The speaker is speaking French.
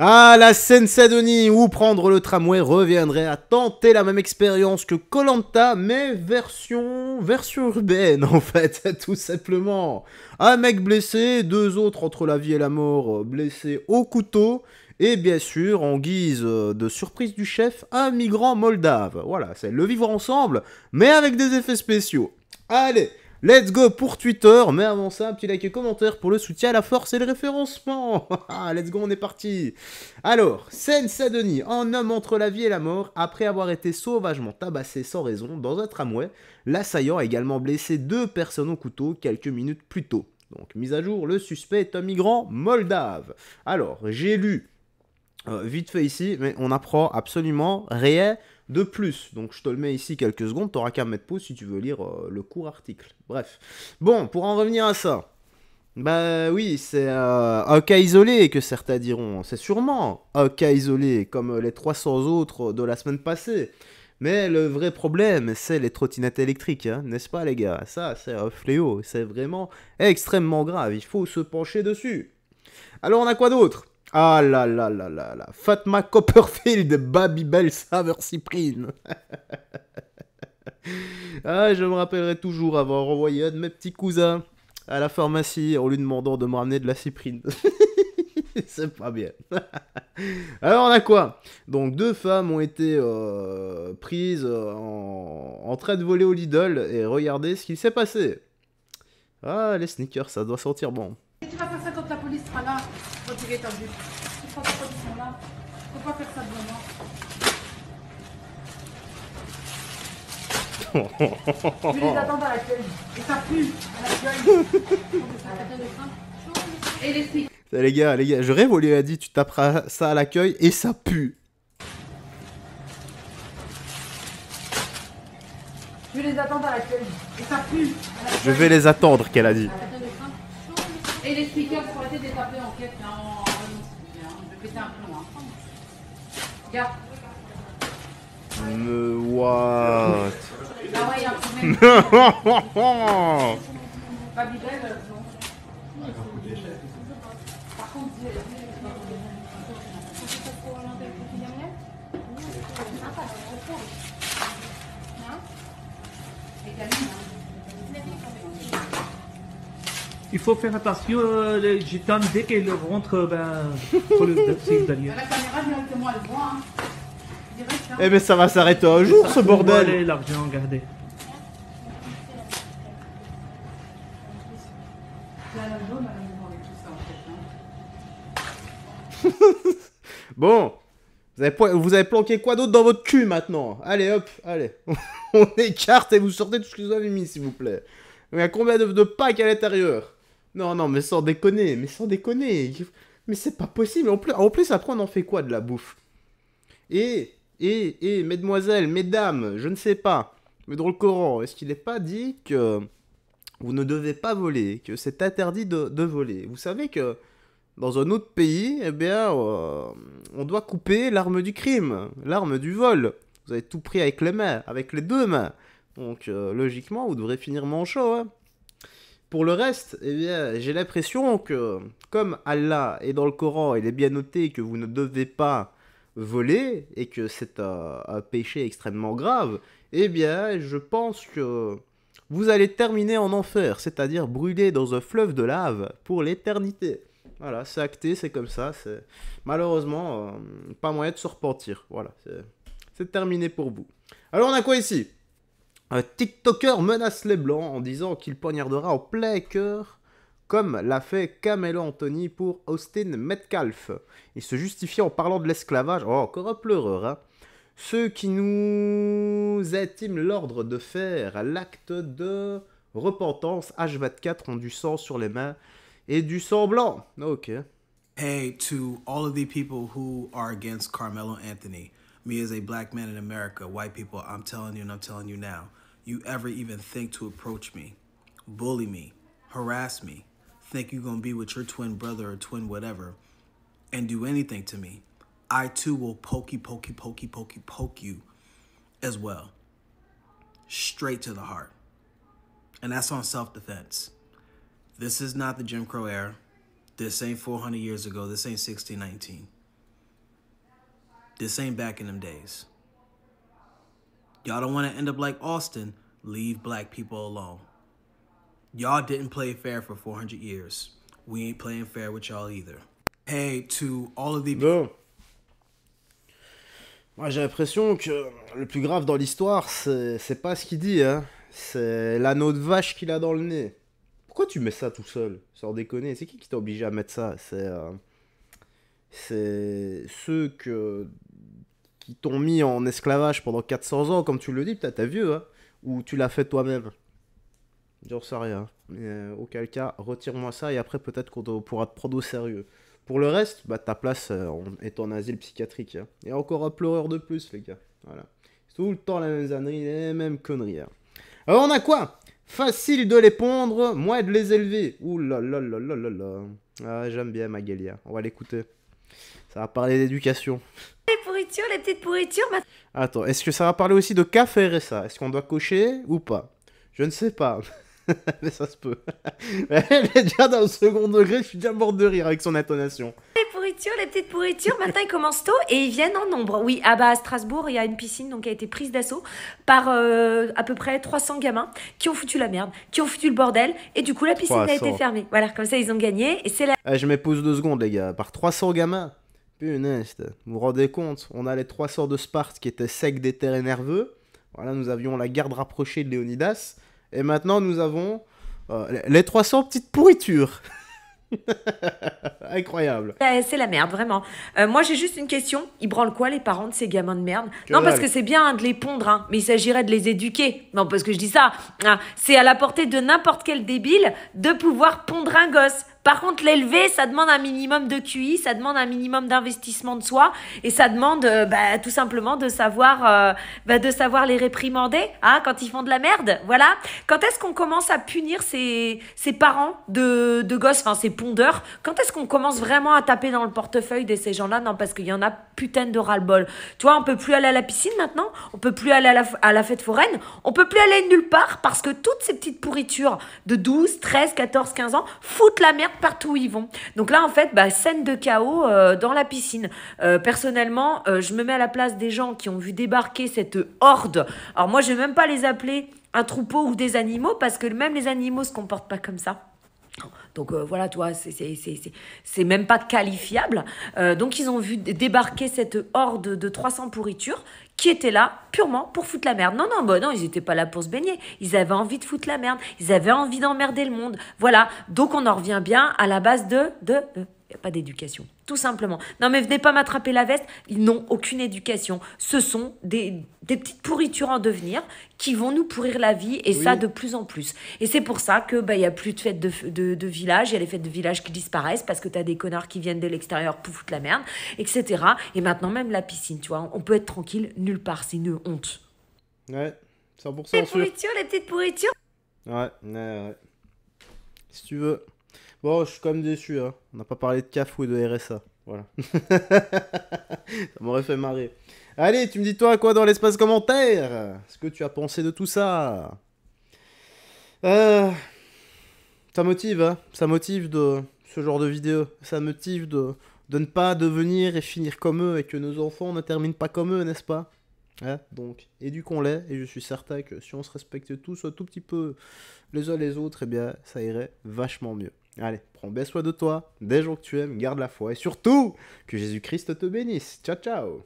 Ah, la Seine-Saint-Denis, où prendre le tramway reviendrait à tenter la même expérience que koh, mais version urbaine, en fait, tout simplement. Un mec blessé, deux autres entre la vie et la mort, blessés au couteau, et bien sûr, en guise de surprise du chef, un migrant moldave. Voilà, c'est le vivre ensemble, mais avec des effets spéciaux. Allez, let's go pour Twitter, mais avant ça, un petit like et commentaire pour le soutien à la force et le référencement. Let's go, on est parti. Alors, Seine-Saint-Denis, un homme entre la vie et la mort, après avoir été sauvagement tabassé sans raison dans un tramway. L'assaillant a également blessé deux personnes au couteau quelques minutes plus tôt. Donc, mise à jour, le suspect est un migrant moldave. Alors, j'ai lu vite fait ici, mais on apprend absolument rien de plus. Donc je te le mets ici quelques secondes, t'auras qu'à mettre pause si tu veux lire le court article. Bref. Bon, pour en revenir à ça. Bah oui, c'est un cas isolé que certains diront. C'est sûrement un cas isolé, comme les 300 autres de la semaine passée. Mais le vrai problème, c'est les trottinettes électriques, hein, n'est-ce pas les gars? Ça, c'est un fléau, c'est vraiment extrêmement grave, il faut se pencher dessus. Alors on a quoi d'autre? Ah là là là là là. Fatma Copperfield, Babybel Saveur Cyprine. Ah, je me rappellerai toujours avoir envoyé un de mes petits cousins à la pharmacie en lui demandant de me ramener de la cyprine. C'est pas bien. Alors on a quoi? Donc deux femmes ont été prises en train de voler au Lidl et regardez ce qu'il s'est passé. Ah, les sneakers, ça doit sentir bon. Tu vas faire ça quand la police sera là. Retirer ta vue. Tu crois que la police sont là. Faut pas faire ça devant moi. Je vais les attendre à l'accueil. Et ça pue à l'accueil. Et les filles. Les gars, je rêve, on lui a dit tu taperas ça à l'accueil et ça pue. Je vais les attendre à l'accueil. Et ça pue à l'accueil. Je vais les attendre, qu'elle a dit. Et les speakers, faut arrêter de les taper en quête. En... Je vais péter un plomb. Regarde. What? Ah ouais, il y a un problème. Babybel, non. Par contre, il faut faire attention, les gitanes, dès qu'elles rentrent, ben, faut le dire derrière. la caméra directement, elle voit. Hein. Direct, hein. Eh ben ça va s'arrêter un jour ce bordel. Allez, l'argent, regardez. Bon, vous avez planqué quoi d'autre dans votre cul maintenant? Allez hop, allez. On écarte et vous sortez tout ce que vous avez mis s'il vous plaît. Il y a combien de packs à l'intérieur? Non, non, mais sans déconner, Mais c'est pas possible. En plus, après on en fait quoi de la bouffe? Mesdemoiselles, mesdames, je ne sais pas. Mais dans le Coran, est-ce qu'il n'est pas dit que vous ne devez pas voler, que c'est interdit de voler? Vous savez que dans un autre pays, eh bien, on doit couper l'arme du crime, l'arme du vol. Vous avez tout pris avec les mains, avec les deux mains. Donc, logiquement, vous devrez finir manchot, hein. Pour le reste, eh bien, j'ai l'impression que, comme Allah est dans le Coran, il est bien noté que vous ne devez pas voler, et que c'est un péché extrêmement grave, eh bien, je pense que vous allez terminer en enfer, c'est-à-dire brûler dans un fleuve de lave pour l'éternité. Voilà, c'est acté, c'est comme ça, c'est malheureusement pas moyen de se repentir. Voilà, c'est terminé pour vous. Alors on a quoi ici? Un TikToker menace les Blancs en disant qu'il poignardera en plein cœur, comme l'a fait Camelo Anthony pour Austin Metcalf. Il se justifie en parlant de l'esclavage. Oh, encore un pleureur, hein. Ceux qui nous intiment l'ordre de faire l'acte de repentance H24 ont du sang sur les mains et du sang blanc. Ok. Hey, to all of the people who are against Carmelo Anthony, me as a black man in America, white people, I'm telling you and I'm telling you now, you ever even think to approach me, bully me, harass me, think you're going to be with your twin brother or twin whatever, and do anything to me, I too will poke you as well. Straight to the heart. And that's on self-defense. This is not the Jim Crow era. This ain't 400 years ago. This ain't 1619. This ain't back in them days. Y'all don't want to end up like Austin. Leave black people alone. Y'all didn't play fair for 400 years. We ain't playing fair with y'all either. Hey, to all of the... Bon. Moi, j'ai l'impression que le plus grave dans l'histoire, c'est pas ce qu'il dit, hein. C'est l'anneau de vache qu'il a dans le nez. Pourquoi tu mets ça tout seul? Sans déconner. C'est qui t'a obligé à mettre ça? C'est ceux qui t'ont mis en esclavage pendant 400 ans, comme tu le dis, peut-être t'as vieux, hein, ou tu l'as fait toi-même. J'en sais rien. Mais auquel cas, retire-moi ça et après peut-être qu'on pourra te prendre au sérieux. Pour le reste, bah ta place est en asile psychiatrique. Hein. Et encore un pleureur de plus, les gars. Voilà. C'est tout le temps la même ânerie, les mêmes conneries. Hein. Alors on a quoi? Facile de les pondre, moins de les élever. Ouh là là là là là là. Ah, j'aime bien Magali. On va l'écouter. Ça va parler d'éducation. Les pourritures, les petites pourritures. Attends, est-ce que ça va parler aussi de café RSA? Est-ce qu'on doit cocher ou pas? Je ne sais pas. Mais ça se peut. Elle est déjà dans le second degré, je suis déjà mort de rire avec son intonation. Les petites pourritures, matin ils commencent tôt et ils viennent en nombre. Oui, ah bah à Strasbourg, il y a une piscine donc qui a été prise d'assaut par à peu près 300 gamins qui ont foutu la merde, qui ont foutu le bordel et du coup la piscine a été fermée. Voilà, comme ça ils ont gagné et c'est la... Je m'épose 2 secondes les gars, par 300 gamins. Punaise, vous vous rendez compte? On a les 300 de Sparte qui étaient secs, déterrés, nerveux. Voilà, nous avions la garde rapprochée de Léonidas. Et maintenant, nous avons les 300 petites pourritures. Incroyable. C'est la merde, vraiment. Moi, j'ai juste une question. Ils branlent quoi, les parents de ces gamins de merde? Que Non, dalle. parce que c'est bien hein, de les pondre, hein, mais il s'agirait de les éduquer. Non, parce que je dis ça. Hein, c'est à la portée de n'importe quel débile de pouvoir pondre un gosse. Par contre, l'élever, ça demande un minimum de QI, ça demande un minimum d'investissement de soi, et ça demande tout simplement de savoir les réprimander hein, quand ils font de la merde. Voilà. Quand est-ce qu'on commence à punir ces parents de gosses, enfin ces pondeurs? Quand est-ce qu'on commence vraiment à taper dans le portefeuille de ces gens-là? Non, parce qu'il y en a putain de ras-le-bol. Tu vois, on peut plus aller à la piscine maintenant, on peut plus aller à la fête foraine, on peut plus aller nulle part parce que toutes ces petites pourritures de 12, 13, 14, 15 ans foutent la merde partout où ils vont. Donc là, en fait, scène de chaos dans la piscine. Personnellement, je me mets à la place des gens qui ont vu débarquer cette horde. Alors moi, je vais même pas les appeler un troupeau ou des animaux parce que même les animaux se comportent pas comme ça. Donc voilà, toi, c'est même pas qualifiable. Donc ils ont vu débarquer cette horde de 300 pourritures qui étaient là purement pour foutre la merde. Non, ils étaient pas là pour se baigner. Ils avaient envie de foutre la merde. Ils avaient envie d'emmerder le monde. Voilà. Donc on en revient bien à la base de y a pas d'éducation, tout simplement. Non mais venez pas m'attraper la veste, ils n'ont aucune éducation. Ce sont des petites pourritures en devenir qui vont nous pourrir la vie et ça de plus en plus. Et c'est pour ça que y a plus de fêtes de village, il y a les fêtes de village qui disparaissent parce que t'as des connards qui viennent de l'extérieur pour foutre la merde, etc. Et maintenant même la piscine, tu vois, on peut être tranquille nulle part, c'est une honte. Ouais, 100% Les sûr. pourritures, les petites pourritures. Ouais. Si tu veux. Bon, je suis quand même déçu, hein. On n'a pas parlé de CAF ou de RSA. Voilà. Ça m'aurait fait marrer. Allez, tu me dis toi quoi dans l'espace commentaire? Ce que tu as pensé de tout ça? Ça motive, hein. Ça motive de ce genre de vidéo. Ça motive de ne pas devenir et finir comme eux et que nos enfants ne terminent pas comme eux, n'est-ce pas? Hein, donc, éduquons-les, et je suis certain que si on se respectait tous un tout petit peu les uns les autres, eh bien, ça irait vachement mieux. Allez, prends bien soin de toi, des gens que tu aimes, garde la foi, et surtout, que Jésus-Christ te bénisse. Ciao, ciao!